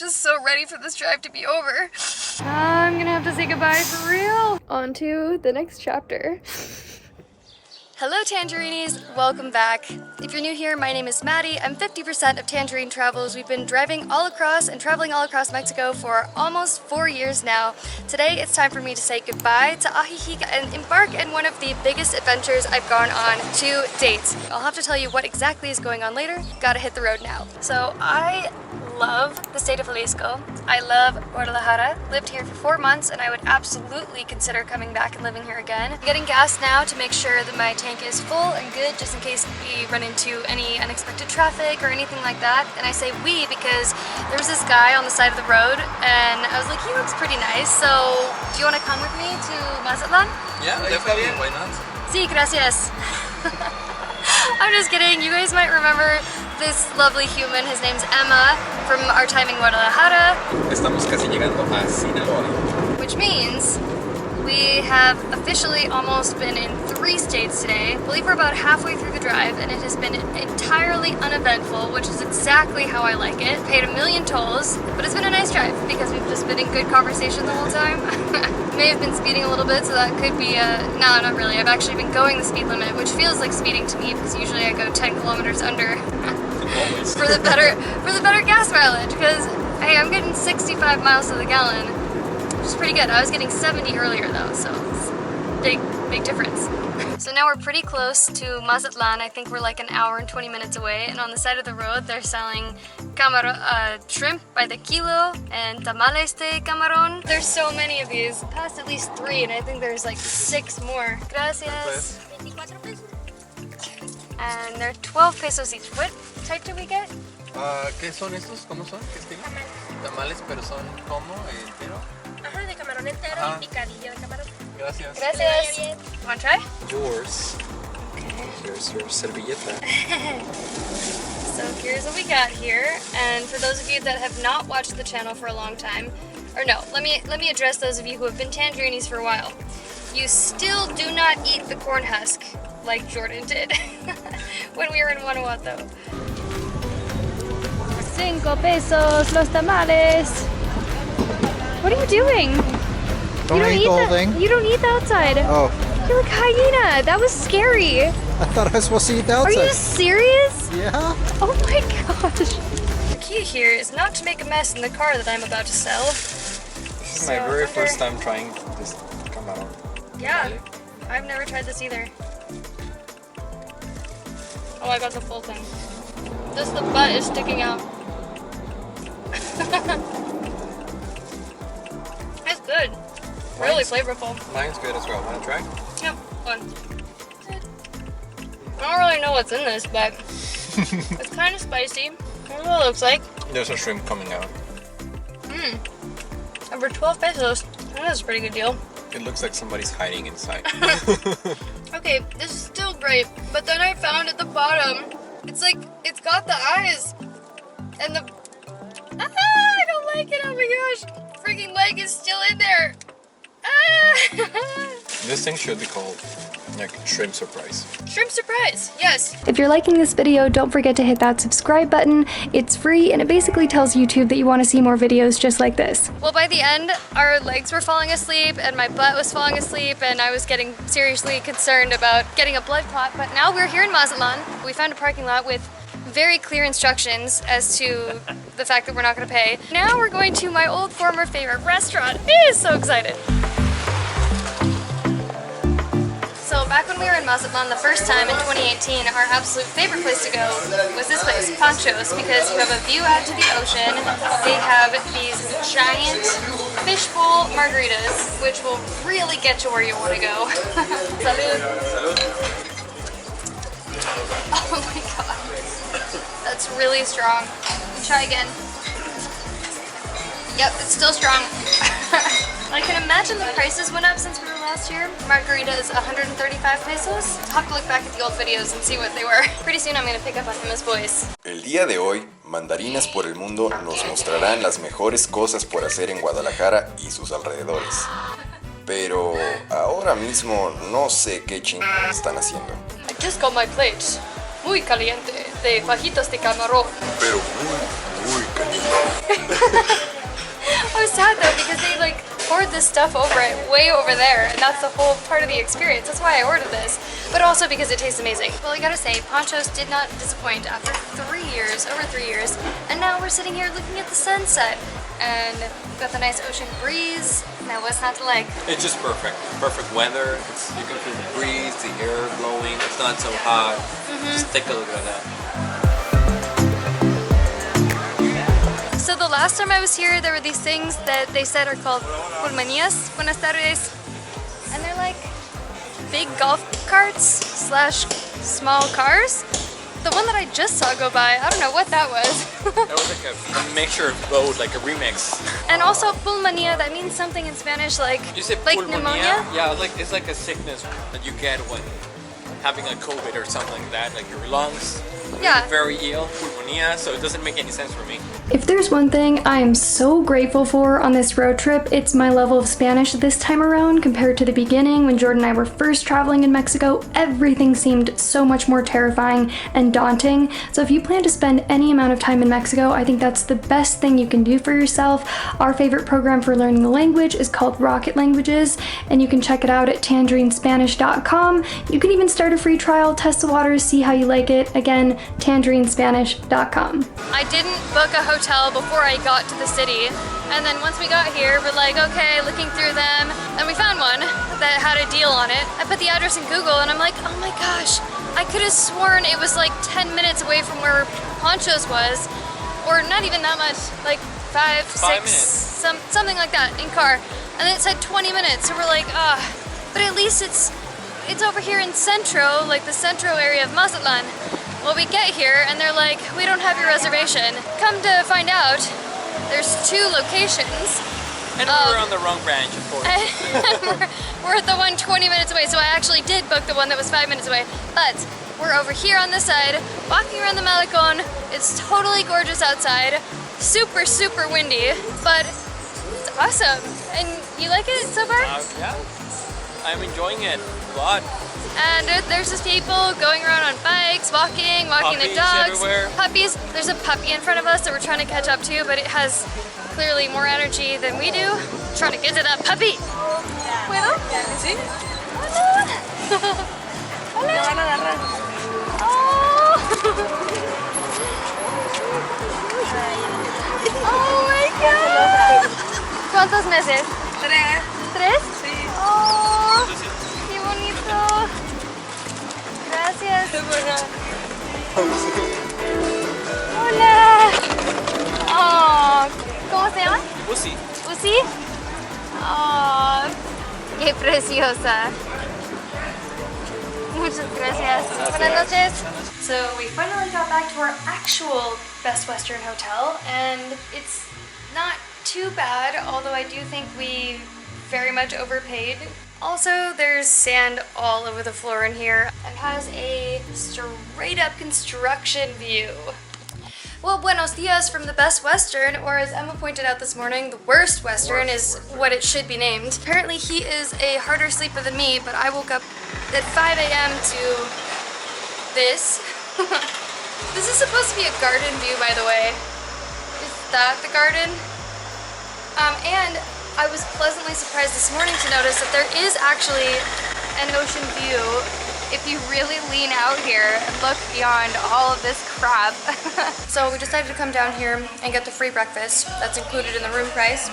Just so ready for this drive to be over. I'm gonna have to say goodbye for real. On to the next chapter. Hello Tangerinis, welcome back. If you're new here, my name is Maddie. I'm 50% of Tangerine Travels. We've been driving all across and traveling all across Mexico for almost 4 years now. Today it's time for me to say goodbye to Ajijic and embark in one of the biggest adventures I've gone on to date. I'll have to tell you what exactly is going on later. Gotta hit the road now. So I love the state of Jalisco. I love Guadalajara. Lived here for 4 months and I would absolutely consider coming back and living here again. I'm getting gas now to make sure that my tank is full and good just in case we run into any unexpected traffic or anything like that. And I say we because there was this guy on the side of the road and I was like, he looks pretty nice, so do you want to come with me to Mazatlan? Yeah, definitely. Why not? Sí, gracias. I'm just kidding. You guys might remember this lovely human. His name's Emma from our time in Guadalajara. Estamos casi llegando a Sinaloa. Which means we have officially almost been in 3 states today. I believe we're about halfway through the drive and it has been entirely uneventful, which is exactly how I like it. Paid a million tolls, but it's been a nice drive because we've just been in good conversation the whole time. May have been speeding a little bit, so that could be no, not really. I've actually been going the speed limit, which feels like speeding to me because usually I go 10 kilometers under for the better gas mileage, because hey, I'm getting 65 miles to the gallon, which is pretty good. I was getting 70 earlier though, so it's big difference. So now we're pretty close to Mazatlan. I think we're like an hour and 20 minutes away, and on the side of the road they're selling shrimp by the kilo and tamales de camarón. There's so many of these, past at least 3, and I think there's like 6 more. Gracias. And they're 12 pesos each. What type do we get? ¿Qué son estos? ¿Cómo son? ¿Qué estilo? Tamales, pero son como entero. Ajá, de camarón entero y picadillo de camarón. Gracias. Gracias. You want to try? Yours. Here's your servilleta. So here's what we got here, and for those of you that have not watched the channel for a long time, or no, let me address those of you who have been Tangerinis for a while. You still do not eat the corn husk like Jordan did when we were in Guanajuato. 5 pesos los tamales. What are you doing? You don't eat the outside. Oh. You're like hyena. That was scary. I thought I was supposed to eat the outside. Are you serious? Yeah. Oh my gosh. The key here is not to make a mess in the car that I'm about to sell. This is my very first time trying this camarón. Yeah, I've never tried this either. Oh, I got the full thing. Just the butt is sticking out. It's good. Really flavorful. Mine's good as well. Want to try? Yep, fun. I don't really know what's in this, but it's kind of spicy. That's what it looks like. There's a shrimp coming out. And for 12 pesos, that's a pretty good deal. It looks like somebody's hiding inside. Okay, this is still great, but then I found at the bottom, it's like, it's got the eyes, and the, I don't like it, oh my gosh, freaking leg is still in there. This thing should be called like shrimp surprise. Shrimp surprise, yes. If you're liking this video, don't forget to hit that subscribe button. It's free and it basically tells YouTube that you want to see more videos just like this. Well, by the end, our legs were falling asleep and my butt was falling asleep and I was getting seriously concerned about getting a blood clot, but now we're here in Mazatlan. We found a parking lot with very clear instructions as to the fact that we're not going to pay. Now we're going to my old former favorite restaurant. So excited. So back when we were in Mazatlan the first time in 2018, our absolute favorite place to go was this place, Pancho's, because you have a view out to the ocean. They have these giant fishbowl margaritas, which will really get you where you want to go. Salud. Oh my god. That's really strong. Try again. Yep, it's still strong. I can imagine the prices went up since we were last here. Margarita is 135 pesos. I'll have to look back at the old videos and see what they were. Pretty soon I'm going to pick up on Emma's voice. El día de hoy, Mandarinas por el Mundo nos mostrarán las mejores cosas por hacer en Guadalajara y sus alrededores. Pero ahora mismo no sé qué chingados están haciendo. I just got my plate. Muy caliente, de fajitas de camarón. Pero muy I was sad though because they like poured this stuff over it way over there, and that's the whole part of the experience. That's why I ordered this, but also because it tastes amazing. Well, I gotta say, Ponchos did not disappoint after 3 years, over 3 years, and now we're sitting here looking at the sunset, and we've got the nice ocean breeze. Now what's not to like? It's just perfect. Perfect weather. You can feel the breeze, the air blowing. It's not so hot. Just take a look at that. So the last time I was here, there were these things that they said are called pulmonías, buenas tardes, and they're like big golf carts slash small cars. The one that I just saw go by, I don't know what that was. That was like a mixture of both, like a remix. And also pulmonía, that means something in Spanish like You say like pulmonía? pneumonia. Yeah, it's like a sickness that you get when having a COVID or something like that, like your lungs. Yeah. Very ill, pneumonia, so it doesn't make any sense for me. If there's one thing I am so grateful for on this road trip, it's my level of Spanish this time around compared to the beginning when Jordan and I were first traveling in Mexico. Everything seemed so much more terrifying and daunting. So if you plan to spend any amount of time in Mexico, I think that's the best thing you can do for yourself. Our favorite program for learning the language is called Rocket Languages, and you can check it out at tangerinespanish.com. You can even start a free trial, test the waters, see how you like it. Again, tangerinespanish.com. I didn't book a hotel before I got to the city, and then once we got here, we're like, okay, looking through them, and we found one that had a deal on it. I put the address in Google, and I'm like, oh my gosh, I could have sworn it was like 10 minutes away from where Ponchos was, or not even that much, like 5, 6, minutes. something like that in car, and then it said 20 minutes, so we're like, but at least it's over here in Centro, like the Centro area of Mazatlan. Well, we get here and they're like, we don't have your reservation. Come to find out, there's 2 locations. And we're on the wrong branch, of course. we're at the one 20 minutes away, so I actually did book the one that was 5 minutes away. But we're over here on this side, walking around the Malecón. It's totally gorgeous outside. Super, super windy, but it's awesome. And you like it so far? Yeah, I'm enjoying it a lot. And there's just people going around on bikes, walking Puppies the dogs. everywhere. Puppies. There's a puppy in front of us that we're trying to catch up to, but it has clearly more energy than we do. Trying to get to that puppy. ¿Puedo? ¿Sí? Hola. Hola. Te van a agarrar. Oh. Oh my God. ¿Cuántos meses? 3. 3? Sí. Oh, qué bonito. Gracias. Hola. Oh, ¿cómo se llama? Pussy. Uzi. Oh, qué preciosa. Muchas gracias. Buenas noches. So we finally got back to our actual Best Western hotel, and it's not too bad, although I do think we very much overpaid. Also, there's sand all over the floor in here and has a straight up construction view. Well, buenos dias from the Best Western, or as Emma pointed out this morning, the Worst Western is what it should be named. Apparently he is a harder sleeper than me, but I woke up at 5 a.m. to this. This is supposed to be a garden view, by the way. Is that the garden? And I was pleasantly surprised this morning to notice that there is actually an ocean view if you really lean out here and look beyond all of this crap. So we decided to come down here and get the free breakfast that's included in the room price.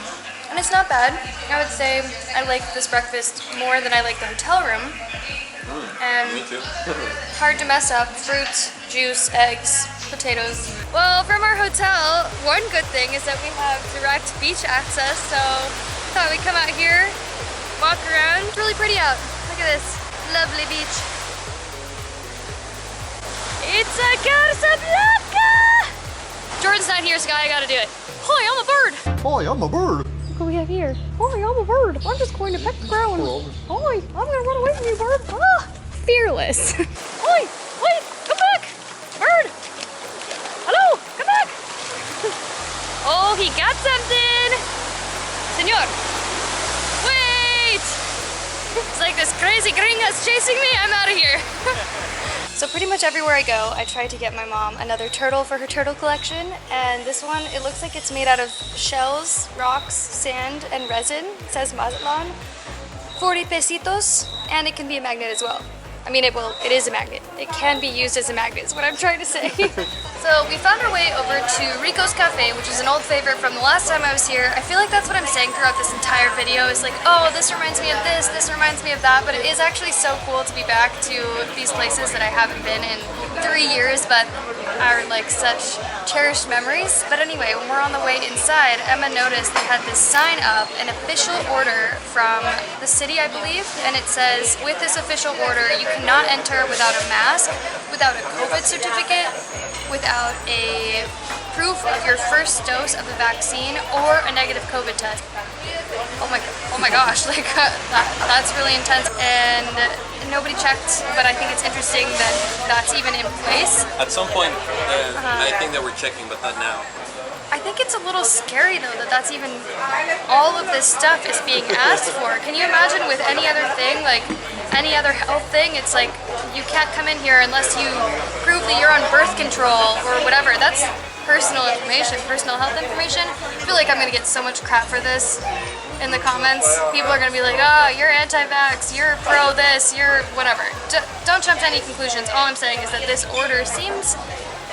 And it's not bad. I would say I like this breakfast more than I like the hotel room. And Me too. hard to mess up. Fruit, juice, eggs, potatoes. Well, from our hotel, one good thing is that we have direct beach access, so I thought we'd come out here, walk around. It's really pretty out. Look at this lovely beach. It's a Casablanca! Jordan's not here, so I gotta do it. Hi, I'm a bird. Hi, I'm a bird. Look what we have here. Hi, I'm a bird. I'm just going to peck the ground. Hi, I'm gonna run away from you, bird. Ah, fearless. Hi, wait, come back. Bird. Hello, come back. Oh, he got something. Senor. Wait. It's like this crazy gringa's chasing me, I'm out of here. So pretty much everywhere I go, I try to get my mom another turtle for her turtle collection. And this one, it looks like it's made out of shells, rocks, sand, and resin. It says Mazatlan. 40 pesitos, and it can be a magnet as well. I mean, it is a magnet. It can be used as a magnet is what I'm trying to say. So we found our way over to Rico's Cafe, which is an old favorite from the last time I was here. I feel like that's what I'm saying throughout this entire video. Is like, oh, this reminds me of this reminds me of that. But it is actually so cool to be back to these places that I haven't been in 3 years, but are like such cherished memories. But anyway, when we're on the way inside, Emma noticed they had this sign up, an official order from the city, I believe, and it says, with this official order, you cannot enter without a mask, without a COVID certificate, without a proof of your first dose of the vaccine, or a negative COVID test. Oh my gosh, like that's really intense. And nobody checked, but I think it's interesting that that's even in place. At some point, I think that we're checking, but not now. I think it's a little scary though that that's even all of this stuff is being asked for. Can you imagine with any other thing, like any other health thing, it's like you can't come in here unless you prove that you're on birth control or whatever. That's personal information, personal health information. I feel like I'm gonna get so much crap for this in the comments. People are gonna be like, oh, you're anti-vax, you're pro this, you're whatever. Don't jump to any conclusions. All I'm saying is that this order seems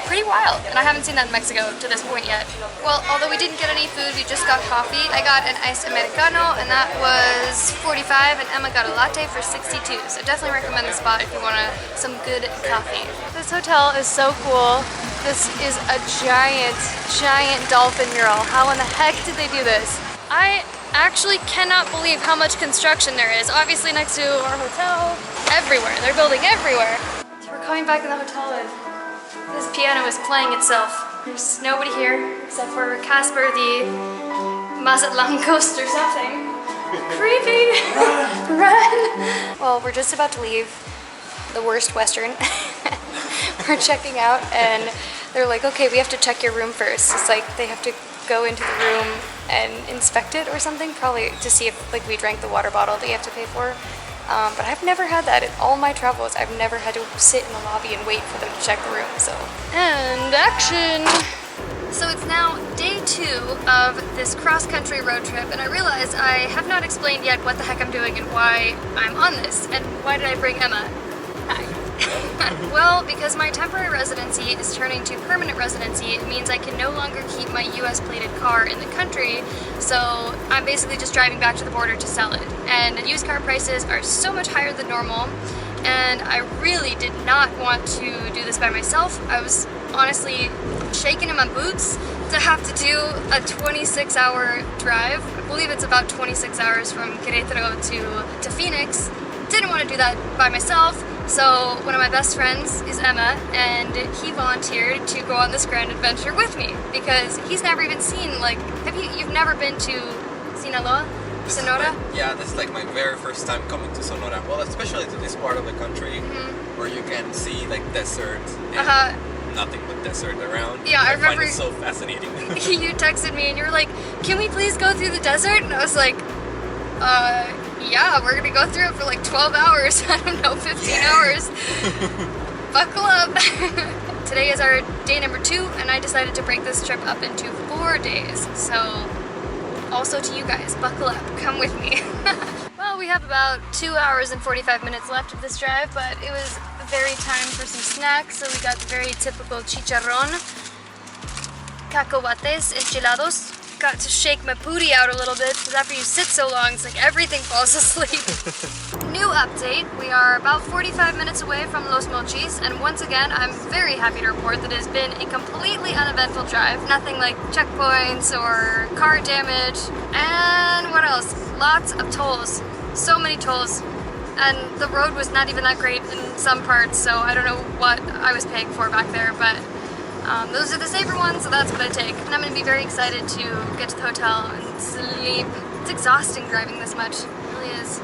pretty wild, and I haven't seen that in Mexico to this point yet. Well, although we didn't get any food, we just got coffee. I got an iced Americano, and that was 45, and Emma got a latte for 62. So definitely recommend this spot if you want some good coffee. This hotel is so cool. This is a giant, giant dolphin mural. How in the heck did they do this? I actually cannot believe how much construction there is. Obviously next to our hotel, everywhere. They're building everywhere. So we're coming back to the hotel and this piano is playing itself. There's nobody here except for Casper the Mazatlan ghost or something. Creepy! Run! Well, we're just about to leave the worst Western. We're checking out and they're like, okay, we have to check your room first. It's like they have to go into the room and inspect it or something, probably to see if like we drank the water bottle that you have to pay for. But I've never had that in all my travels. I've never had to sit in the lobby and wait for them to check the room, so. And action! So it's now day 2 of this cross-country road trip, and I realize I have not explained yet what the heck I'm doing and why I'm on this, and why did I bring Emma? Hi. Well, because my temporary residency is turning to permanent residency, it means I can no longer keep my US plated car in the country, so I'm basically just driving back to the border to sell it. And used car prices are so much higher than normal, and I really did not want to do this by myself. I was honestly shaking in my boots to have to do a 26-hour drive. I believe it's about 26 hours from Querétaro to Phoenix. Didn't want to do that by myself. So one of my best friends is Emma, and he volunteered to go on this grand adventure with me because he's never even seen, like, you've never been to Sinaloa? Sonora? Yeah, this is like my very first time coming to Sonora. Well, especially to this part of the country where you can see like desert and nothing but desert around. Yeah, I remember. Find it so fascinating. You texted me and you were like, can we please go through the desert? And I was like, yeah, we're gonna go through it for like 12 hours. I don't know, 15 hours. Buckle up. Today is our day number 2, and I decided to break this trip up into 4 days. So, also to you guys, buckle up, come with me. Well, we have about 2 hours and 45 minutes left of this drive, but it was very time for some snacks, so we got the very typical chicharrón, cacahuates, enchilados. Got to shake my booty out a little bit because after you sit so long, it's like everything falls asleep. New update, we are about 45 minutes away from Los Mochis, and once again, I'm very happy to report that it has been a completely uneventful drive. Nothing like checkpoints or car damage, and what else? Lots of tolls. So many tolls. And the road was not even that great in some parts, so I don't know what I was paying for back there, but those are the safer ones, so that's what I take. And I'm going to be very excited to get to the hotel and sleep. It's exhausting driving this much. It really is.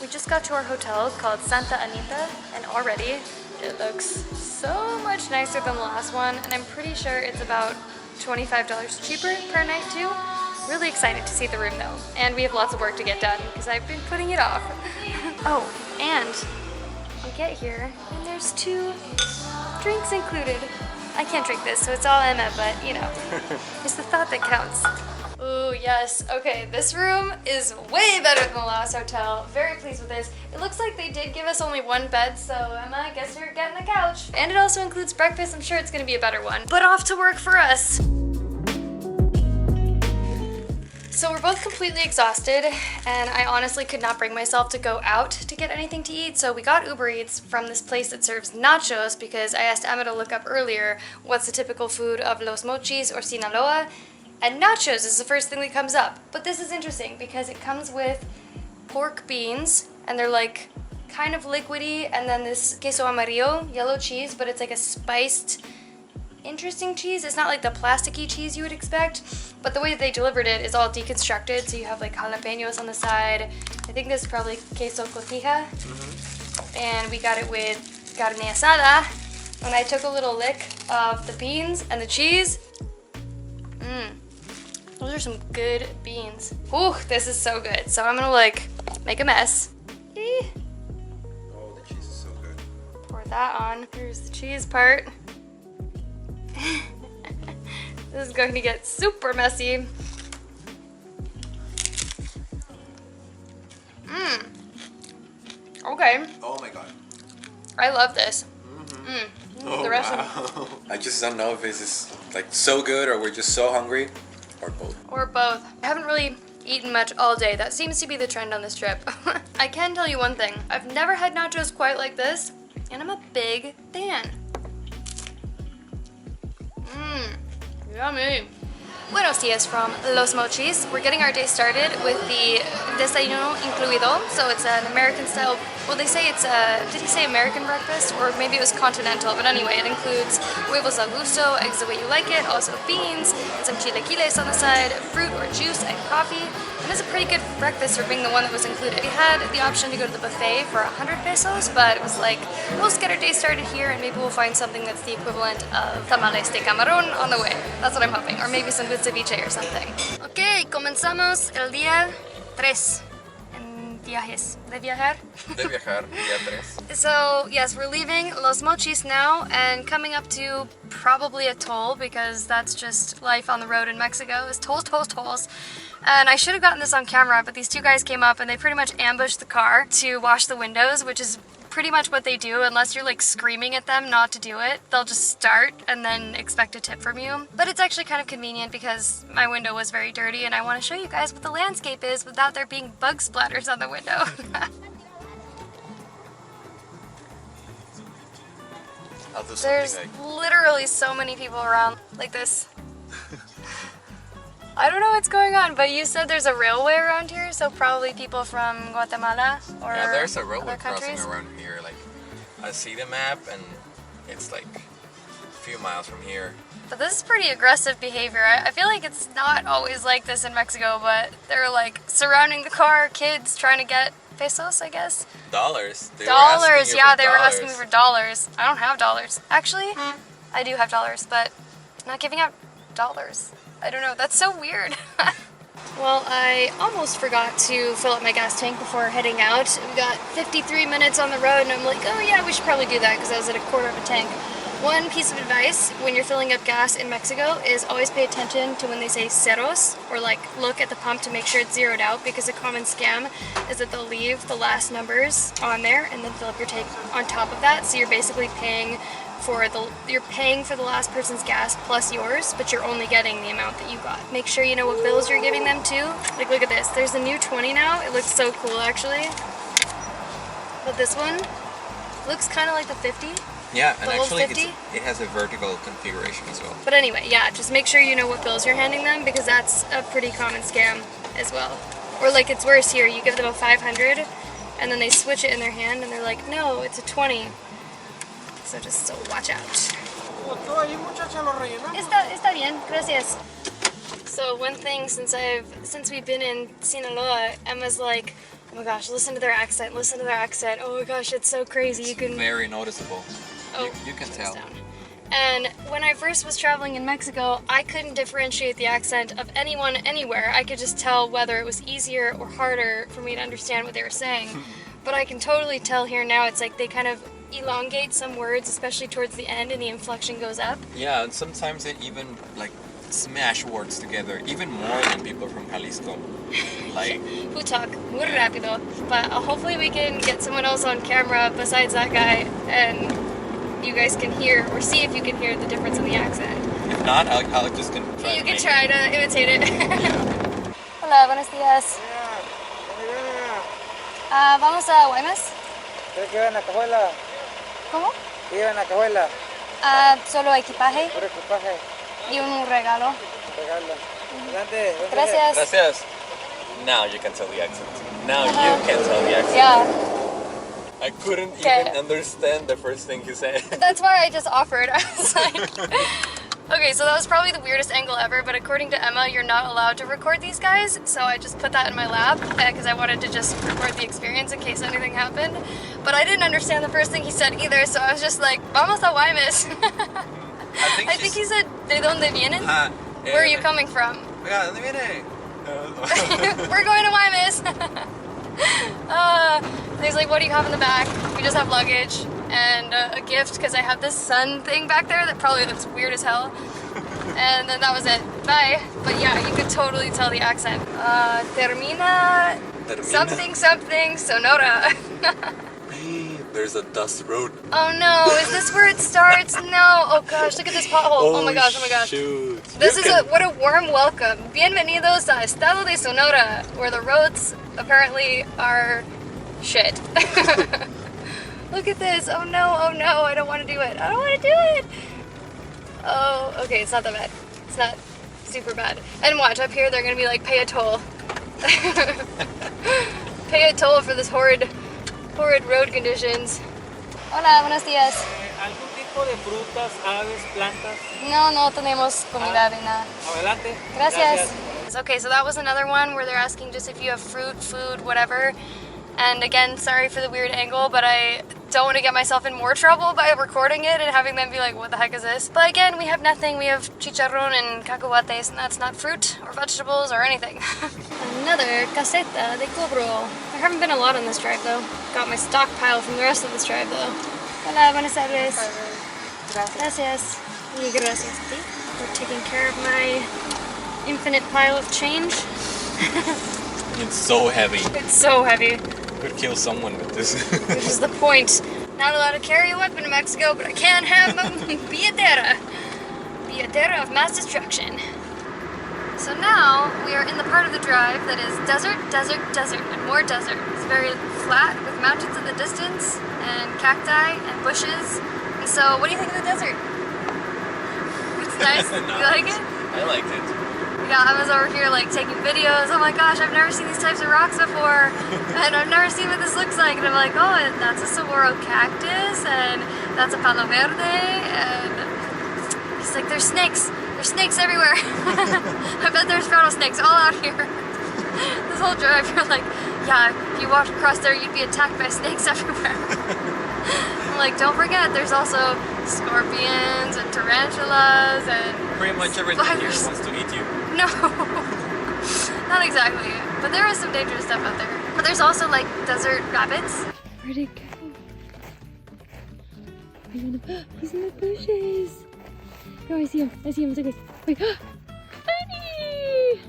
We just got to our hotel called Santa Anita, and already it looks so much nicer than the last one, and I'm pretty sure it's about $25 cheaper per night too. Really excited to see the room though, and we have lots of work to get done because I've been putting it off. Oh, and we get here, and there's 2 drinks included. I can't drink this, so it's all Emma, but you know, it's the thought that counts. Ooh, yes. Okay, this room is way better than the last hotel. Very pleased with this. It looks like they did give us only 1 bed, so Emma, I guess you're getting a couch. And it also includes breakfast. I'm sure it's gonna be a better one. But off to work for us. So we're both completely exhausted, and I honestly could not bring myself to go out to get anything to eat, so we got Uber Eats from this place that serves nachos because I asked Emma to look up earlier what's the typical food of Los Mochis or Sinaloa, and nachos is the first thing that comes up. But this is interesting because it comes with pork beans, and they're like kind of liquidy, and then this queso amarillo, yellow cheese, but it's like a spiced, interesting cheese. It's not like the plasticky cheese you would expect, but the way that they delivered it is all deconstructed, so you have like jalapenos on the side. I think this is probably queso cotija, and we got it with carne asada, and I took a little lick of the beans and the cheese. Those are some good beans. Ooh, this is so good. So I'm gonna like make a mess. Oh, the cheese is so good. Pour that on. Here's the cheese part. This is going to get super messy. Okay. Oh my god. I love this. Oh, The rest wow. I just don't know if this is like so good or we're just so hungry or both. Or both. I haven't really eaten much all day. That seems to be the trend on this trip. I can tell you one thing. I've never had nachos quite like this, and I'm a big fan. Yummy. Buenos dias from Los Mochis. We're getting our day started with the desayuno incluido. So it's an American style, well they say it's a, did he say American breakfast? Or maybe it was continental, but anyway, it includes huevos al gusto, eggs the way you like it, also beans, and some chilaquiles on the side, fruit or juice, and coffee. And it's a pretty good breakfast for being the one that was included. We had the option to go to the buffet for 100 pesos, but it was like, we'll just get our day started here and maybe we'll find something that's the equivalent of tamales de camarón on the way. That's what I'm hoping. Or maybe some good ceviche or something. Okay, comenzamos el día 3 en viajes. ¿De viajar? De viajar, día 3. So, yes, we're leaving Los Mochis now and coming up to probably a toll because that's just life on the road in Mexico is tolls, tolls, tolls. And I should have gotten this on camera, but these 2 guys came up and they pretty much ambushed the car to wash the windows, which is pretty much what they do unless you're like screaming at them not to do it. They'll just start and then expect a tip from you. But it's actually kind of convenient because my window was very dirty and I want to show you guys what the landscape is without there being bug splatters on the window. I'll do something There's like... literally so many people around like this. I don't know what's going on, but you said there's a railway around here, so probably people from Guatemala or Yeah, there's a railway other crossing countries. around here. Like, I see the map and it's like a few miles from here. But this is pretty aggressive behavior. I feel like it's not always like this in Mexico, but they're like surrounding the car, kids trying to get pesos, I guess. Dollars? Dollars, yeah, they were asking me for dollars. I don't have dollars. Actually, I do have dollars, but I'm not giving out dollars. I don't know, that's so weird. Well, I almost forgot to fill up my gas tank before heading out. We got 53 minutes on the road and I'm like, oh yeah, we should probably do that because I was at a quarter of a tank. One piece of advice when you're filling up gas in Mexico is always pay attention to when they say ceros, or like look at the pump to make sure it's zeroed out, because a common scam is that they'll leave the last numbers on there and then fill up your tank on top of that. So you're basically paying for the last person's gas plus yours, but you're only getting the amount that you got. Make sure you know what bills you're giving them too. Like look at this, there's a new 20 now. It looks so cool actually. But this one looks kind of like the 50. Yeah, and The old actually 50? it has a vertical configuration as well. But anyway, yeah, just make sure you know what bills you're handing them because that's a pretty common scam as well. Or like it's worse here, you give them a 500 and then they switch it in their hand and they're like, no, it's a 20. So just so watch out. Está bien, gracias. So one thing since we've been in Sinaloa, Emma's like, oh my gosh, listen to their accent, listen to their accent. Oh my gosh, it's so crazy. You can Very noticeable. Oh, you can tell. down. And when I first was traveling in Mexico, I couldn't differentiate the accent of anyone anywhere. I could just tell whether it was easier or harder for me to understand what they were saying. But I can totally tell here now it's like they kind of elongate some words, especially towards the end, and the inflection goes up. Yeah, and sometimes they even like smash words together, even more than people from Jalisco. Like Who talk muy rápido. But hopefully we can get someone else on camera besides that guy, and you guys can hear or see if you can hear the difference in the accent. if not, I'll just gonna try. You can try to imitate it. Hola, buenos días. Vamos a Guaymas. Creo que iban a cajuela. ¿Cómo? Iban a cajuela. Solo equipaje Por equipaje. y un regalo. Regalo. Adelante. Gracias. Gracias. Now you can tell the accent. Now you can tell the accent. Yeah, I couldn't Okay. even understand the first thing he said. that's why I just offered. I was like, okay, so that was probably the weirdest angle ever, but according to Emma, you're not allowed to record these guys, so I just put that in my lap because I wanted to just record the experience in case anything happened. But I didn't understand the first thing he said either, so I was just like, vamos a Guaymas. I think he said, ¿de dónde vienen? Where are you coming from? Oiga, ¿dónde viene? We're going to Guaymas. He's like, what do you have in the back? We just have luggage and a gift because I have this sun thing back there that probably looks weird as hell. And then that was it. Bye. But yeah, you could totally tell the accent. Termina something something Sonora. There's a dust road. Oh no, is this where it starts? No. Oh gosh, look at this pothole. Oh my gosh, oh my gosh. Shoot. This is what a warm welcome. Bienvenidos a Estado de Sonora, where the roads apparently are shit. Look at this. Oh no, I don't want to do it. I don't want to do it. Oh, okay, it's not that bad. It's not super bad. And watch, up here they're going to be like, pay a toll. Pay a toll for this horrid road conditions. Hola, buenos días. ¿Algún tipo de frutas, aves, plantas? No tenemos comida ni nada. Adelante. Gracias. Okay, so that was another one where they're asking just if you have fruit, food, whatever. And again, sorry for the weird angle, but I don't want to get myself in more trouble by recording it and having them be like, what the heck is this? But again, we have nothing. We have chicharrón and cacahuates, and that's not fruit or vegetables or anything. Another caseta de cobro. There haven't been a lot on this drive though. Got my stockpile from the rest of this drive though. Hola, buenas tardes. Gracias. Y gracias a ti for taking care of my infinite pile of change. It's so heavy. It's so heavy. Could kill someone with this. Which is the point. Not allowed to carry a weapon in Mexico, but I can have a billetera. Billetera of mass destruction. So now we are in the part of the drive that is desert, desert, desert, and more desert. It's very flat with mountains in the distance and cacti and bushes. And so, what do you think of the desert? It's nice. Nice. You like it? I liked it. Yeah, I was over here like taking videos. Oh my gosh, I've never seen these types of rocks before. And I've never seen what this looks like. And I'm like, oh, that's a saguaro cactus. And that's a palo verde. And he's like, there's snakes. There's snakes everywhere. I bet there's rattlesnakes all out here. This whole drive, you're like, yeah, if you walked across there, you'd be attacked by snakes everywhere. I'm like, don't forget, there's also scorpions and tarantulas and Pretty much everything here spiders. wants to eat you. No, not exactly. But there is some dangerous stuff out there. But there's also like desert rabbits. Where'd he go? He's in the bushes. Oh, I see him. It's okay. Wait, Bunny!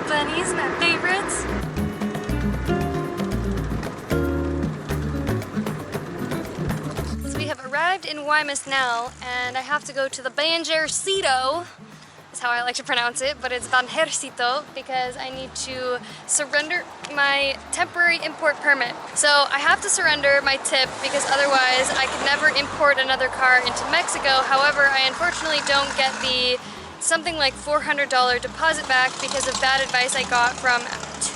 Bunny's my favorites. So we have arrived in Guaymas now, and I have to go to the Banjercito. Is how I like to pronounce it, but it's Banjercito because I need to surrender my temporary import permit. So I have to surrender my tip because otherwise I could never import another car into Mexico. However, I unfortunately don't get the something like $400 deposit back because of bad advice I got from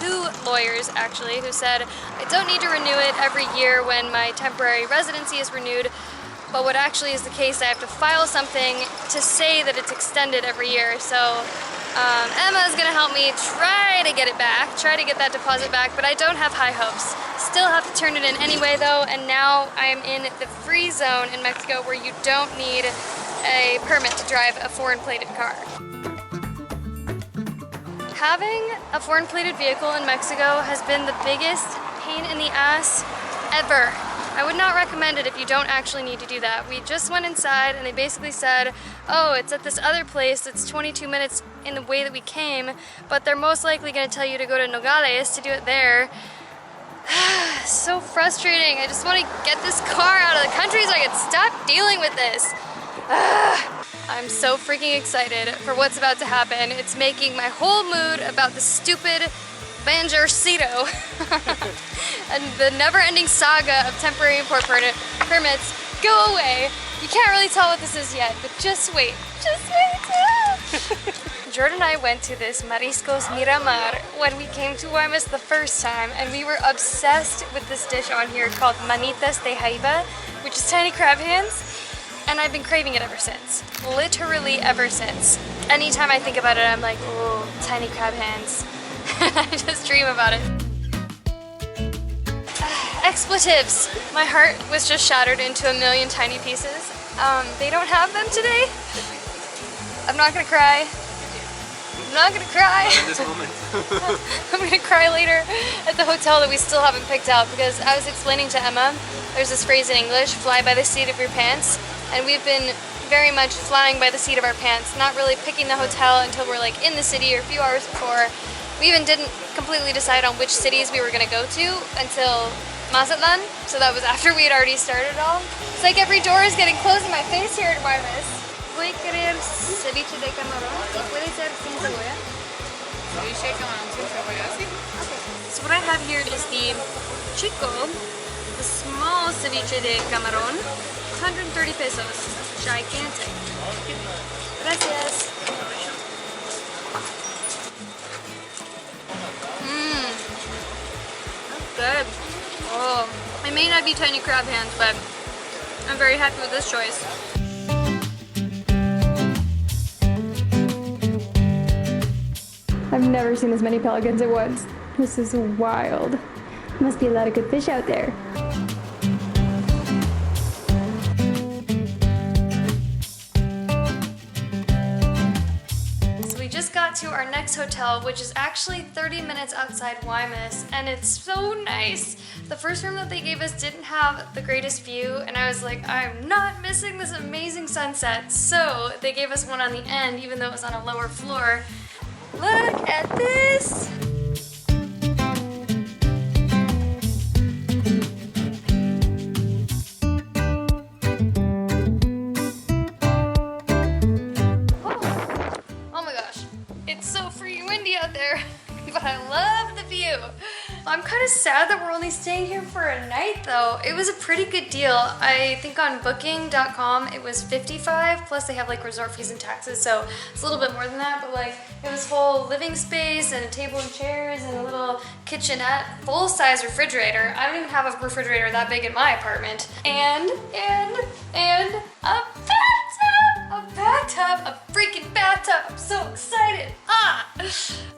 2 lawyers actually who said I don't need to renew it every year when my temporary residency is renewed. But what actually is the case, I have to file something to say that it's extended every year. So Emma's gonna help me try to get it back, try to get that deposit back, but I don't have high hopes. Still have to turn it in anyway though, and now I am in the free zone in Mexico where you don't need a permit to drive a foreign plated car. Having a foreign plated vehicle in Mexico has been the biggest pain in the ass ever. I would not recommend it if you don't actually need to do that. We just went inside and they basically said, oh, it's at this other place that's 22 minutes in the way that we came, but they're most likely going to tell you to go to Nogales to do it there. So frustrating. I just want to get this car out of the country so I can stop dealing with this. I'm so freaking excited for what's about to happen. It's making my whole mood about the stupid Banjarcito and the never-ending saga of temporary import permits go away. You can't really tell what this is yet, but just wait. Just wait. Jordan and I went to this Mariscos Miramar when we came to Guaymas the first time, and we were obsessed with this dish on here called manitas de jaiba, which is tiny crab hands, and I've been craving it ever since. Literally ever since. Anytime I think about it, I'm like, oh, tiny crab hands. I just dream about it. Expletives. My heart was just shattered into a million tiny pieces. They don't have them today. I'm not gonna cry. I'm not gonna cry. Not in this moment. I'm gonna cry later at the hotel that we still haven't picked out, because I was explaining to Emma, there's this phrase in English, fly by the seat of your pants, and we've been very much flying by the seat of our pants, not really picking the hotel until we're like in the city or a few hours before. We even didn't completely decide on which cities we were gonna go to until Mazatlan, so that was after we had already started it all. It's like every door is getting closed in my face here at Guaymas. Voy a querer ceviche de camarón, puede ser sin cebolla. Ceviche de camarón sin cebolla, sí. Okay. So what I have here is the chico, the small ceviche de camarón, 130 pesos, gigantic. Gracias. Good. Oh, I may not be tiny crab hands, but I'm very happy with this choice. I've never seen this many pelicans at once. This is wild. Must be a lot of good fish out there. To our next hotel, which is actually 30 minutes outside Guaymas, and it's so nice. The first room that they gave us didn't have the greatest view, and I was like, I'm not missing this amazing sunset. So they gave us one on the end, even though it was on a lower floor. Look at this! But I love the view. I'm kind of sad that we're only staying here for a night though. It was a pretty good deal. I think on booking.com it was $55, plus they have like resort fees and taxes, so it's a little bit more than that, but like it was whole living space and a table and chairs and a little kitchenette, full-size refrigerator. I don't even have a refrigerator that big in my apartment. And a bathtub, a freaking bathtub. I'm so excited.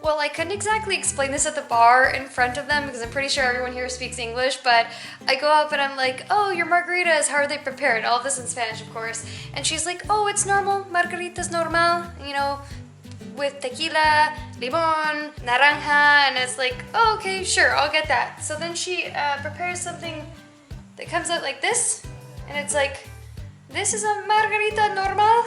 Well, I couldn't exactly explain this at the bar in front of them because I'm pretty sure everyone here speaks English, but I go up and I'm like, oh, your margaritas, how are they prepared? All of this in Spanish, of course. And she's like, oh, it's normal, margaritas normal, you know, with tequila, limon, naranja, and it's like, oh, okay, sure, I'll get that. So then she prepares something that comes out like this, and it's like, this is a margarita normal.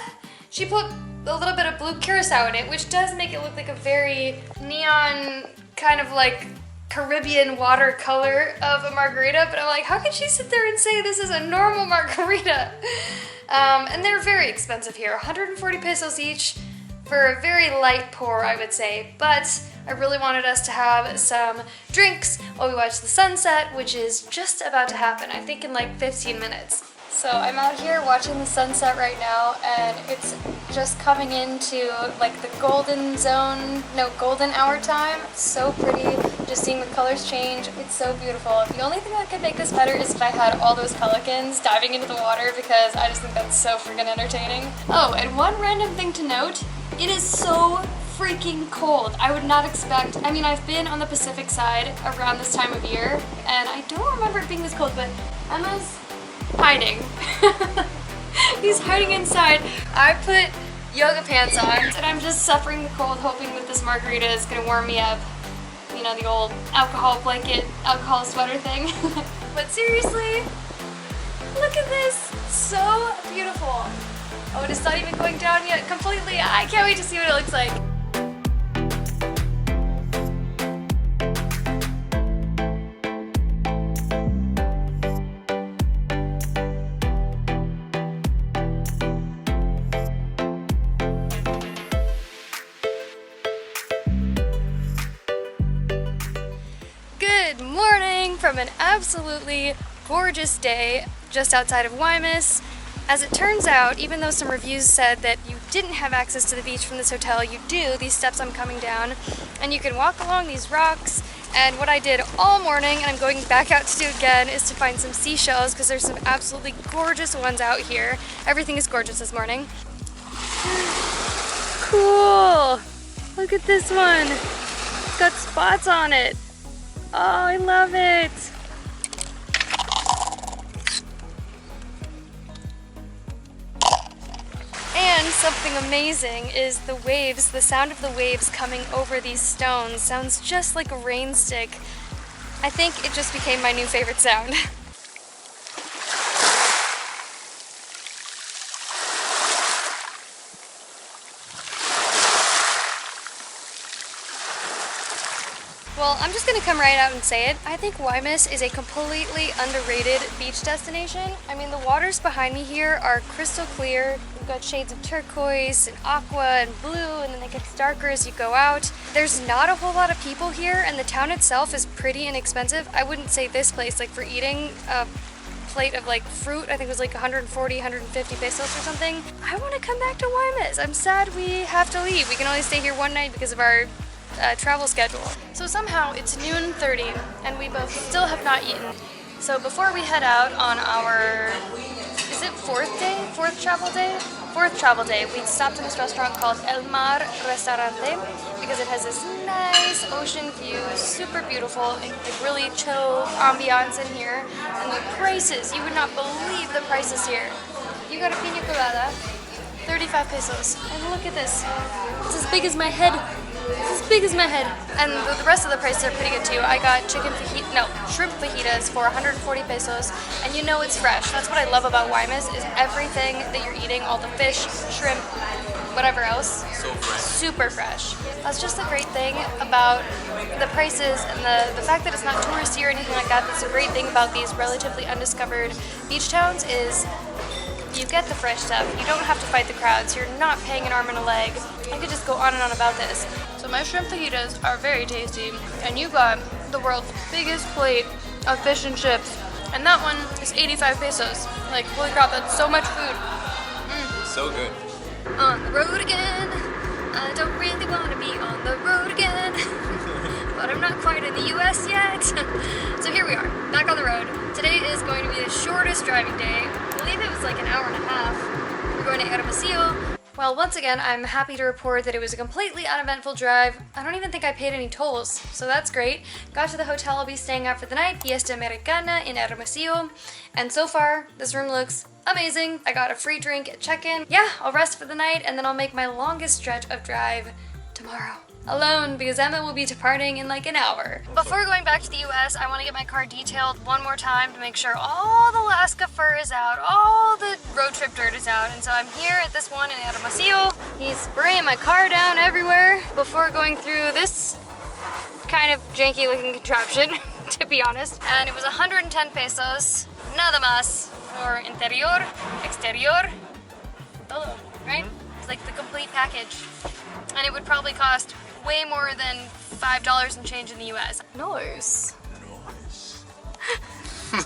She put a little bit of blue curacao in it, which does make it look like a very neon, kind of like Caribbean watercolor of a margarita, but I'm like, how can she sit there and say this is a normal margarita? And they're very expensive here, 140 pesos each for a very light pour, I would say, but I really wanted us to have some drinks while we watch the sunset, which is just about to happen, I think in like 15 minutes. So I'm out here watching the sunset right now, and it's just coming into like the golden hour time. It's so pretty, just seeing the colors change. It's so beautiful. The only thing that could make this better is if I had all those pelicans diving into the water, because I just think that's so freaking entertaining. Oh, and one random thing to note, it is so freaking cold. I would not expect, I mean, I've been on the Pacific side around this time of year, and I don't remember it being this cold, but Emma's hiding. He's hiding inside. I put yoga pants on and I'm just suffering the cold, hoping that this margarita is gonna warm me up. you know, the old alcohol blanket, alcohol sweater thing. But seriously, look at this, it's so beautiful. Oh, it's not even going down yet completely. I can't wait to see what it looks like. Good morning from an absolutely gorgeous day just outside of Guaymas. As it turns out, even though some reviews said that you didn't have access to the beach from this hotel, you do, these steps I'm coming down, and you can walk along these rocks. And what I did all morning, and I'm going back out to do again, is to find some seashells, because there's some absolutely gorgeous ones out here. Everything is gorgeous this morning. Cool! Look at this one! It's got spots on it. Oh, I love it! And something amazing is the waves, the sound of the waves coming over these stones sounds just like a rain stick. I think it just became my new favorite sound. Well, I'm just gonna come right out and say it. I think Guaymas is a completely underrated beach destination. I mean, the waters behind me here are crystal clear. We've got shades of turquoise and aqua and blue, and then it gets darker as you go out. There's not a whole lot of people here, and the town itself is pretty inexpensive. I wouldn't say this place, like for eating a plate of like fruit, I think it was like 140, 150 pesos or something. I wanna come back to Guaymas. I'm sad we have to leave. We can only stay here one night because of our travel schedule. So somehow it's noon 30 and we both still have not eaten. So before we head out on our, is it fourth travel day? Fourth travel day, we stopped in this restaurant called El Mar Restaurante because it has this nice ocean view, super beautiful, and like really chill ambiance in here. And the prices, you would not believe the prices here. You got a piña colada, 35 pesos. And look at this, it's as big as my head. It's as big as my head. And the rest of the prices are pretty good too. I got shrimp fajitas for 140 pesos, and you know it's fresh. That's what I love about Guaymas, is everything that you're eating, all the fish, shrimp, whatever else, So fresh. super fresh. That's just the great thing about the prices and the fact that it's not touristy or anything like that. That's a great thing about these relatively undiscovered beach towns is you get the fresh stuff. You don't have to fight the crowds. You're not paying an arm and a leg. I could just go on and on about this. So my shrimp fajitas are very tasty, and you got the world's biggest plate of fish and chips, and that one is 85 pesos. Like, holy crap, that's so much food. So good. On the road again. I don't really want to be on the road again. But I'm not quite in the US yet. So here we are, back on the road. Today is going to be the shortest driving day. I believe it was like an hour and a half. We're going to Hermosillo. Well, once again, I'm happy to report that it was a completely uneventful drive. I don't even think I paid any tolls, so that's great. Got to the hotel I'll be staying at for the night, Fiesta Americana in Hermosillo. And so far, this room looks amazing. I got a free drink at check-in. Yeah, I'll rest for the night, and then I'll make my longest stretch of drive tomorrow. Alone, because Emma will be departing in like an hour. Before going back to the US, I want to get my car detailed one more time to make sure all the Alaska fur is out, all the road trip dirt is out, and so I'm here at this one in Hermosillo. He's spraying my car down everywhere before going through this kind of janky looking contraption, to be honest. And it was 110 pesos, nada más, for interior, exterior, todo, right? It's like the complete package. And it would probably cost way more than $5 and change in the US. Nice. No.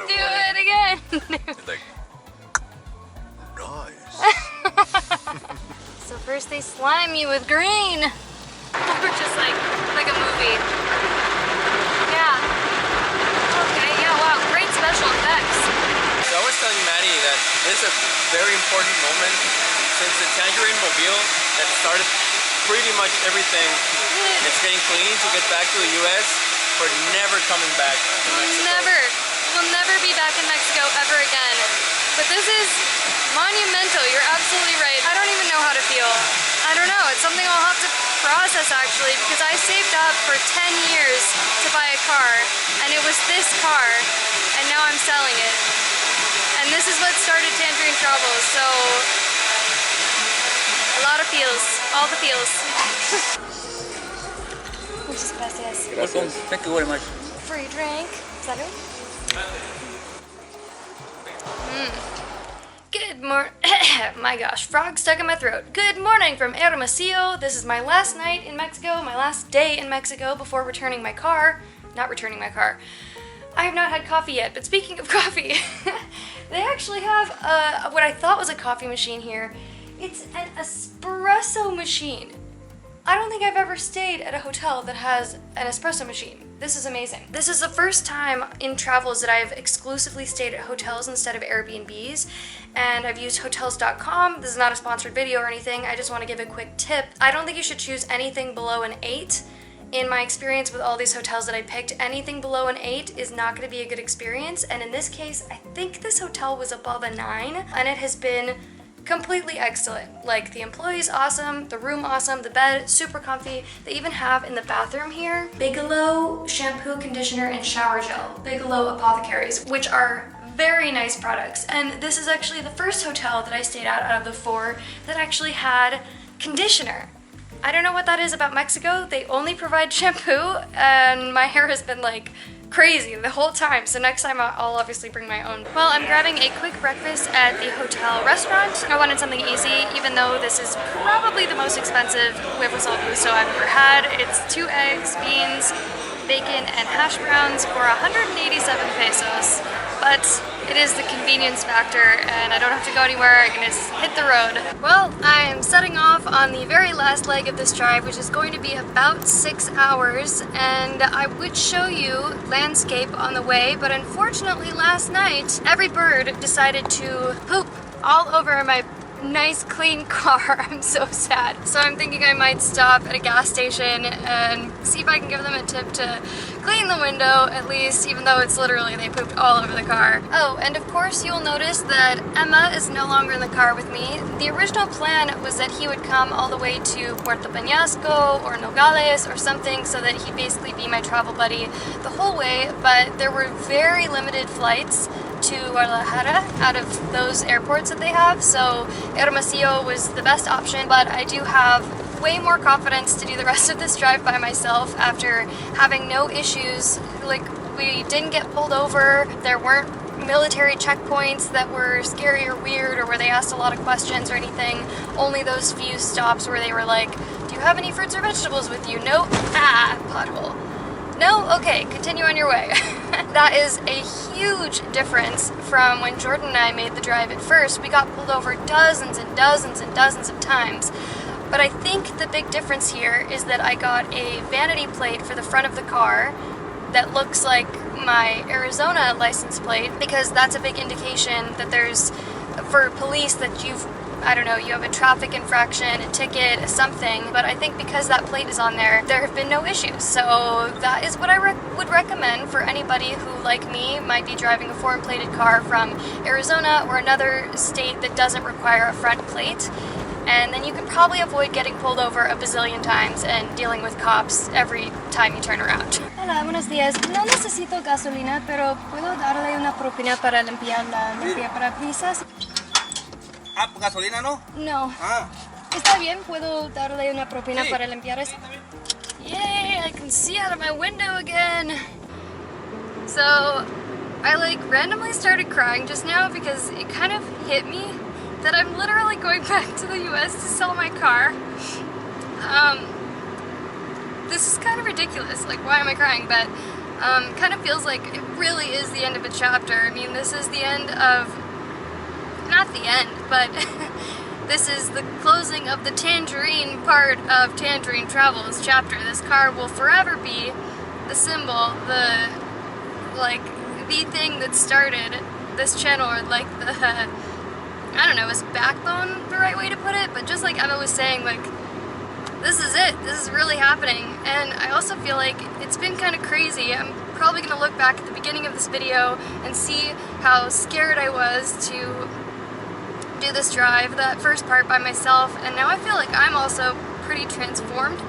Do it again. Like, nice. So first they slime you with green. Or just like a movie. Yeah. Okay, yeah, wow, great special effects. So I was telling Maddie that this is a very important moment since the Tangerine mobile that started pretty much everything. It's getting clean to get back to the US for never coming back to Mexico. We'll never be back in Mexico ever again. But this is monumental, you're absolutely right. I don't even know how to feel. I don't know, it's something I'll have to process actually, because I saved up for 10 years to buy a car, and it was this car, and now I'm selling it. And this is what started Tangerine Travels, so a lot of feels, all the feels. Muchas gracias. Welcome. Thank you very much. Free drink. Salud. Good morning. My gosh, frog stuck in my throat. Good morning from Hermosillo. This is my last night in Mexico, my last day in Mexico before returning my car. Not returning my car. I have not had coffee yet, but speaking of coffee, they actually have what I thought was a coffee machine here. It's an espresso machine. I don't think I've ever stayed at a hotel that has an espresso machine. This is amazing. This is the first time in travels that I've exclusively stayed at hotels instead of Airbnbs, and I've used hotels.com. This is not a sponsored video or anything. I just want to give a quick tip. I don't think you should choose anything below an 8. In my experience with all these hotels that I picked, anything below an 8 is not going to be a good experience, and in this case, I think this hotel was above a 9, and it has been completely excellent. Like, the employees awesome, the room awesome, the bed super comfy. They even have in the bathroom here Bigelow shampoo, conditioner, and shower gel. Bigelow Apothecaries, which are very nice products. And this is actually the first hotel that I stayed at out of the 4 that actually had conditioner. I don't know what that is about Mexico. They only provide shampoo, and my hair has been like crazy the whole time, so next time I'll obviously bring my own. Well, I'm grabbing a quick breakfast at the hotel restaurant. I wanted something easy, even though this is probably the most expensive huevos al gusto I've ever had. It's 2 eggs, beans, bacon, and hash browns for 187 pesos, but it is the convenience factor, and I don't have to go anywhere. I can just hit the road. Well, I am setting off on the very last leg of this drive, which is going to be about 6 hours, and I would show you landscape on the way, but unfortunately last night, every bird decided to poop all over my nice clean car. I'm so sad. So I'm thinking I might stop at a gas station and see if I can give them a tip to clean the window at least, even though it's literally they pooped all over the car. Oh, and of course you'll notice that Emma is no longer in the car with me. The original plan was that he would come all the way to Puerto Peñasco or Nogales or something, so that he'd basically be my travel buddy the whole way, but there were very limited flights to Guadalajara out of those airports that they have, so Hermosillo was the best option, but I do have way more confidence to do the rest of this drive by myself after having no issues. Like, we didn't get pulled over, there weren't military checkpoints that were scary or weird or where they asked a lot of questions or anything. Only those few stops where they were like, do you have any fruits or vegetables with you? No? Ah, pothole. No? Okay, continue on your way. That is a huge difference from when Jordan and I made the drive at first. We got pulled over dozens and dozens and dozens of times. But I think the big difference here is that I got a vanity plate for the front of the car that looks like my Arizona license plate, because that's a big indication that there's, for police, that you've, I don't know, you have a traffic infraction, a ticket, something, but I think because that plate is on there, there have been no issues. So that is what I would recommend for anybody who, like me, might be driving a foreign plated car from Arizona or another state that doesn't require a front plate. And then you can probably avoid getting pulled over a bazillion times and dealing with cops every time you turn around. Hola, buenos días. No necesito gasolina, pero puedo darle una propina para limpiar la limpiaparabrisas. Ah, gasolina no? No. Ah. Está bien, puedo darle una propina Sí. para limpiar eso. Yay, I can see out of my window again. So, I like randomly started crying just now because it kind of hit me that I'm literally going back to the US to sell my car. This is kind of ridiculous, like why am I crying? But kind of feels like it really is the end of a chapter. I mean, this is the end of, not the end, but this is the closing of the Tangerine part of Tangerine Travels chapter. This car will forever be the symbol, the thing that started this channel, or like the, I don't know, is backbone the right way to put it? But just like Emma was saying, like, this is it. This is really happening. And I also feel like it's been kind of crazy. I'm probably going to look back at the beginning of this video and see how scared I was to do this drive, that first part by myself, and now I feel like I'm also pretty transformed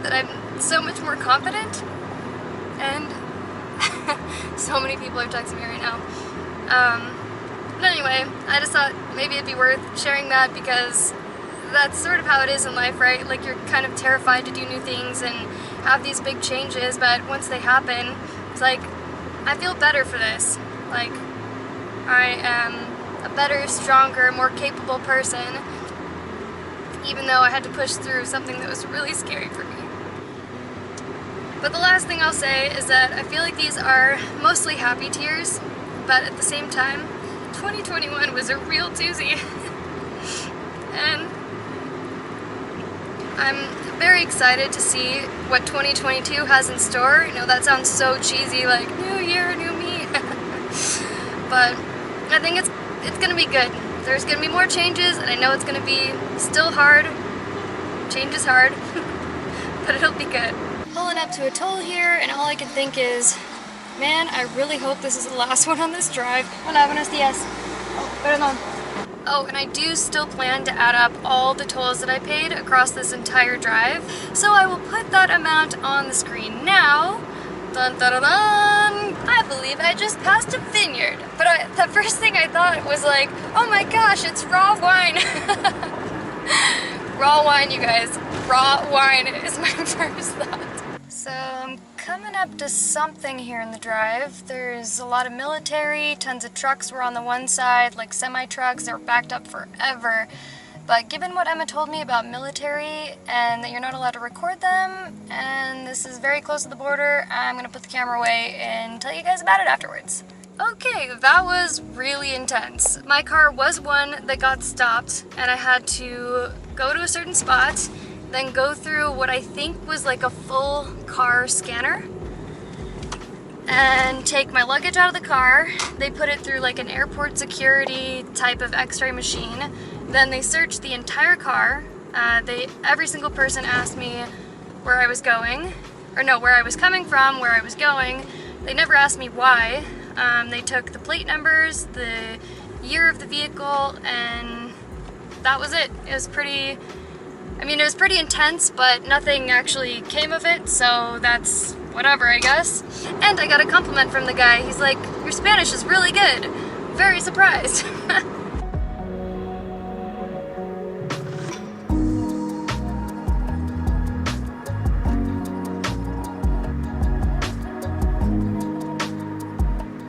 that I'm so much more confident, and so many people are texting me right now. But anyway, I just thought maybe it'd be worth sharing that, because that's sort of how it is in life, right? Like, you're kind of terrified to do new things and have these big changes, but once they happen, it's like, I feel better for this. Like, I am a better, stronger, more capable person, even though I had to push through something that was really scary for me. But the last thing I'll say is that I feel like these are mostly happy tears, but at the same time, 2021 was a real doozy. And I'm very excited to see what 2022 has in store. You know, that sounds so cheesy, like, new year, new me. But I think it's gonna be good. There's gonna be more changes, and I know it's gonna be still hard. Change is hard, but it'll be good. Pulling up to a toll here, and all I can think is, man, I really hope this is the last one on this drive. Hola, buenos días. Oh, perdón. Oh, and I do still plan to add up all the tolls that I paid across this entire drive, so I will put that amount on the screen now. Dun, dun, dun, dun. I believe I just passed a vineyard, but the first thing I thought was like, oh my gosh, it's raw wine. Raw wine, you guys. Raw wine is my first thought. So I'm coming up to something here in the drive. There's a lot of military, tons of trucks were on the one side, like semi-trucks, they were backed up forever. But given what Emma told me about military and that you're not allowed to record them, and this is very close to the border, I'm gonna put the camera away and tell you guys about it afterwards. Okay, that was really intense. My car was one that got stopped, and I had to go to a certain spot, then go through what I think was like a full car scanner, and take my luggage out of the car. They put it through like an airport security type of x-ray machine. Then they searched the entire car. Every single person asked me where I was going, or no, where I was coming from, where I was going. They never asked me why. They took the plate numbers, the year of the vehicle, and that was it. It was pretty, I mean, it was pretty intense, but nothing actually came of it, so that's whatever, I guess. And I got a compliment from the guy. He's like, your Spanish is really good. Very surprised.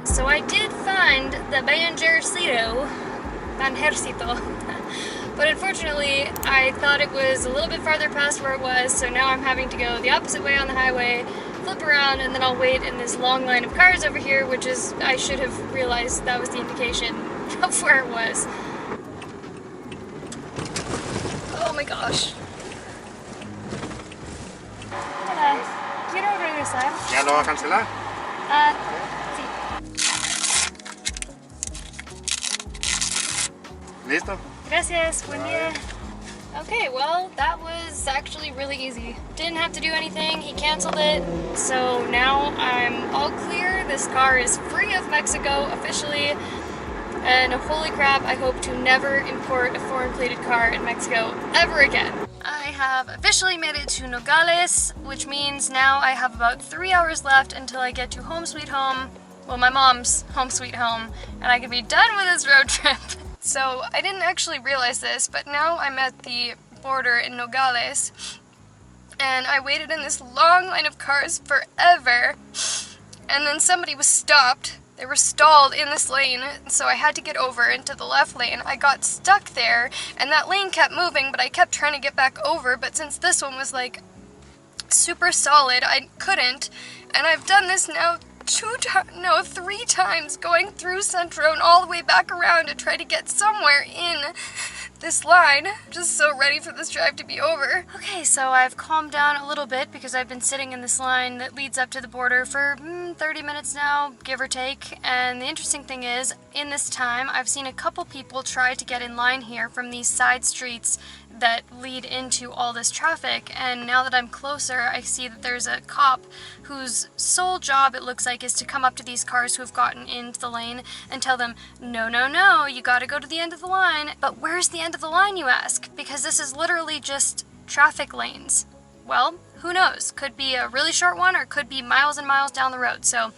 So I did find the Banjercito, but unfortunately I thought it was a little bit farther past where it was, so now I'm having to go the opposite way on the highway, flip around, and then I'll wait in this long line of cars over here, which is, I should have realized that was the indication of where it was. Oh my gosh. Hola, quiero regresar. ¿Ya lo va a cancelar? Sí. ¿Listo? Gracias, buen día. Okay, well, that was actually really easy. Didn't have to do anything, he canceled it, so now I'm all clear. This car is free of Mexico officially, and holy crap, I hope to never import a foreign plated car in Mexico ever again. I have officially made it to Nogales, which means now I have about 3 hours left until I get to home sweet home, well, my mom's home sweet home, and I can be done with this road trip. So I didn't actually realize this, but now I'm at the border in Nogales, and I waited in this long line of cars forever, and then somebody was stopped. They were stalled in this lane, so I had to get over into the left lane. I got stuck there, and that lane kept moving, but I kept trying to get back over, but since this one was like super solid, I couldn't, and I've done this now 3 times, going through Centro and all the way back around to try to get somewhere in this line. I'm just so ready for this drive to be over. Okay, so I've calmed down a little bit because I've been sitting in this line that leads up to the border for 30 minutes now, give or take. And the interesting thing is, in this time, I've seen a couple people try to get in line here from these side streets that lead into all this traffic, and now that I'm closer, I see that there's a cop whose sole job, it looks like, is to come up to these cars who have gotten into the lane and tell them, no, no, no, you gotta go to the end of the line. But where's the end of the line, you ask? Because this is literally just traffic lanes. Well, who knows? Could be a really short one or could be miles and miles down the road. So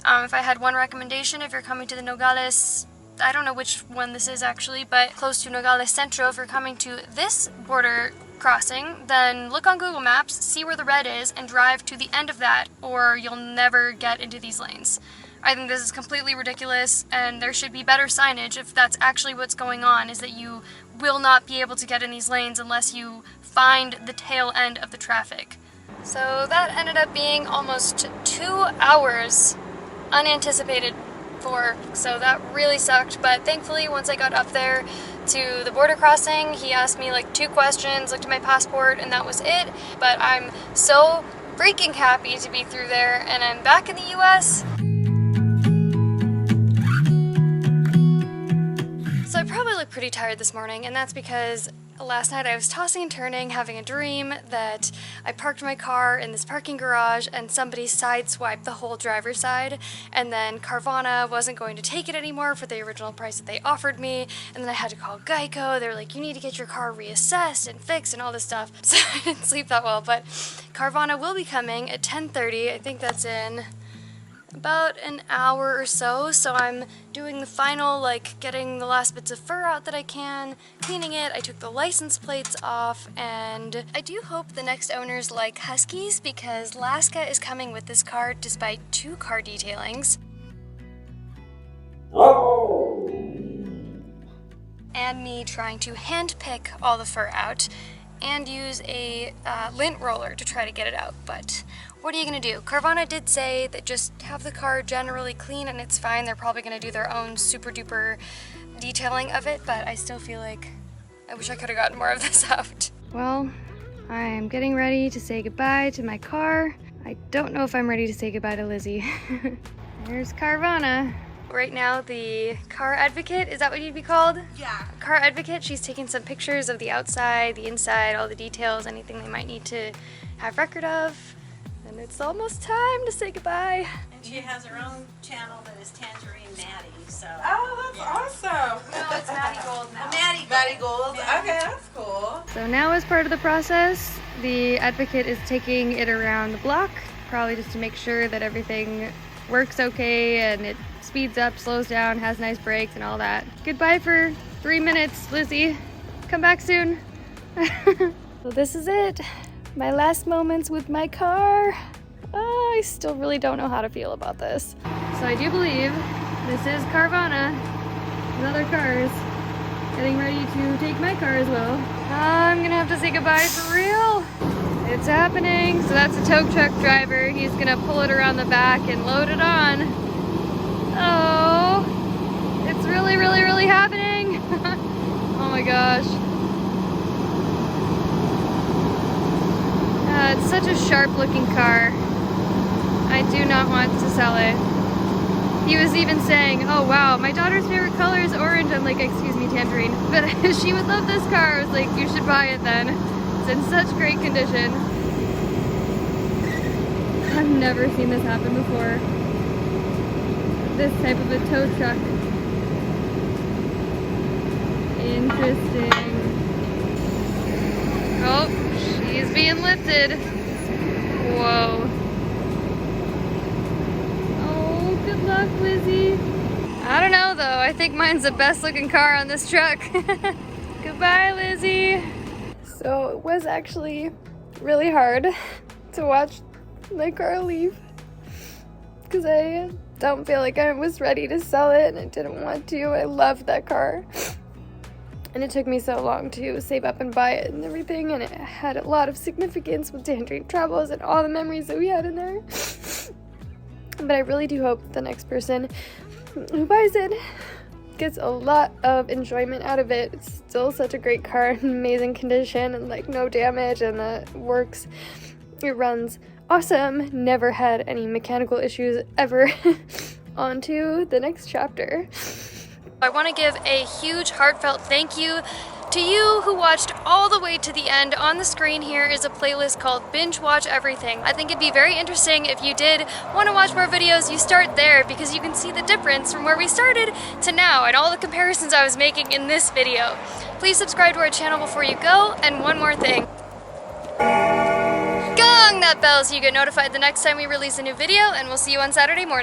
if I had one recommendation, if you're coming to the Nogales, I don't know which one this is actually, but close to Nogales Centro, if you're coming to this border crossing, then look on Google Maps, see where the red is, and drive to the end of that, or you'll never get into these lanes. I think this is completely ridiculous, and there should be better signage if that's actually what's going on, is that you will not be able to get in these lanes unless you find the tail end of the traffic. So that ended up being almost 2 hours unanticipated for, so that really sucked. But thankfully, once I got up there to the border crossing, he asked me like 2 questions, looked at my passport, and that was it. But I'm so freaking happy to be through there, and I'm back in the US. So I probably look pretty tired this morning, and that's because last night I was tossing and turning, having a dream that I parked my car in this parking garage and somebody sideswiped the whole driver's side, and then Carvana wasn't going to take it anymore for the original price that they offered me, and then I had to call Geico. They were like, you need to get your car reassessed and fixed and all this stuff. So I didn't sleep that well, but Carvana will be coming at 10:30. I think that's in about an hour or so, so I'm doing the final, like getting the last bits of fur out that I can, cleaning it. I took the license plates off, and I do hope the next owners like huskies, because Laska is coming with this car despite 2 car detailings. And me trying to hand pick all the fur out and use a lint roller to try to get it out, but what are you gonna do? Carvana did say that just have the car generally clean and it's fine. They're probably gonna do their own super duper detailing of it, but I still feel like I wish I could have gotten more of this out. Well, I'm getting ready to say goodbye to my car. I don't know if I'm ready to say goodbye to Lizzie. There's Carvana. Right now, the car advocate, is that what you'd be called? Yeah. Car advocate, she's taking some pictures of the outside, the inside, all the details, anything they might need to have record of. And it's almost time to say goodbye. And she has her own channel that is Tangerine Maddie, so. Oh, that's awesome. No, it's Maddie Gold now. Maddie Gold. Okay, that's cool. So now, as part of the process, the advocate is taking it around the block, probably just to make sure that everything works okay and it speeds up, slows down, has nice brakes and all that. Goodbye for 3 minutes, Lizzie. Come back soon. So this is it. My last moments with my car. I still really don't know how to feel about this. So I do believe this is Carvana and other cars getting ready to take my car as well. I'm gonna have to say goodbye for real. It's happening. So that's a tow truck driver. He's gonna pull it around the back and load it on. Oh, it's really, really, really happening. Oh my gosh. It's such a sharp looking car. I do not want to sell it. He was even saying, oh wow, my daughter's favorite color is orange. I'm like, excuse me, Tangerine. But she would love this car. I was like, you should buy it then. It's in such great condition. I've never seen this happen before. This type of a tow truck. Interesting. Oh, she's being lifted. Whoa. Oh, good luck, Lizzie. I don't know though, I think mine's the best looking car on this truck. Goodbye, Lizzie. So it was actually really hard to watch my car leave, because I don't feel like I was ready to sell it and I didn't want to. I loved that car. And it took me so long to save up and buy it and everything, and it had a lot of significance with Tangerine travels and all the memories that we had in there. But I really do hope the next person who buys it gets a lot of enjoyment out of it. It's still such a great car, in amazing condition, and like no damage, and it works. It runs awesome. Never had any mechanical issues ever. On to the next chapter. I want to give a huge heartfelt thank you to you who watched all the way to the end. On the screen here is a playlist called Binge Watch Everything. I think it'd be very interesting if you did want to watch more videos, you start there, because you can see the difference from where we started to now and all the comparisons I was making in this video. Please subscribe to our channel before you go, and one more thing. Go! dong that bell so you get notified the next time we release a new video, and we'll see you on Saturday morning.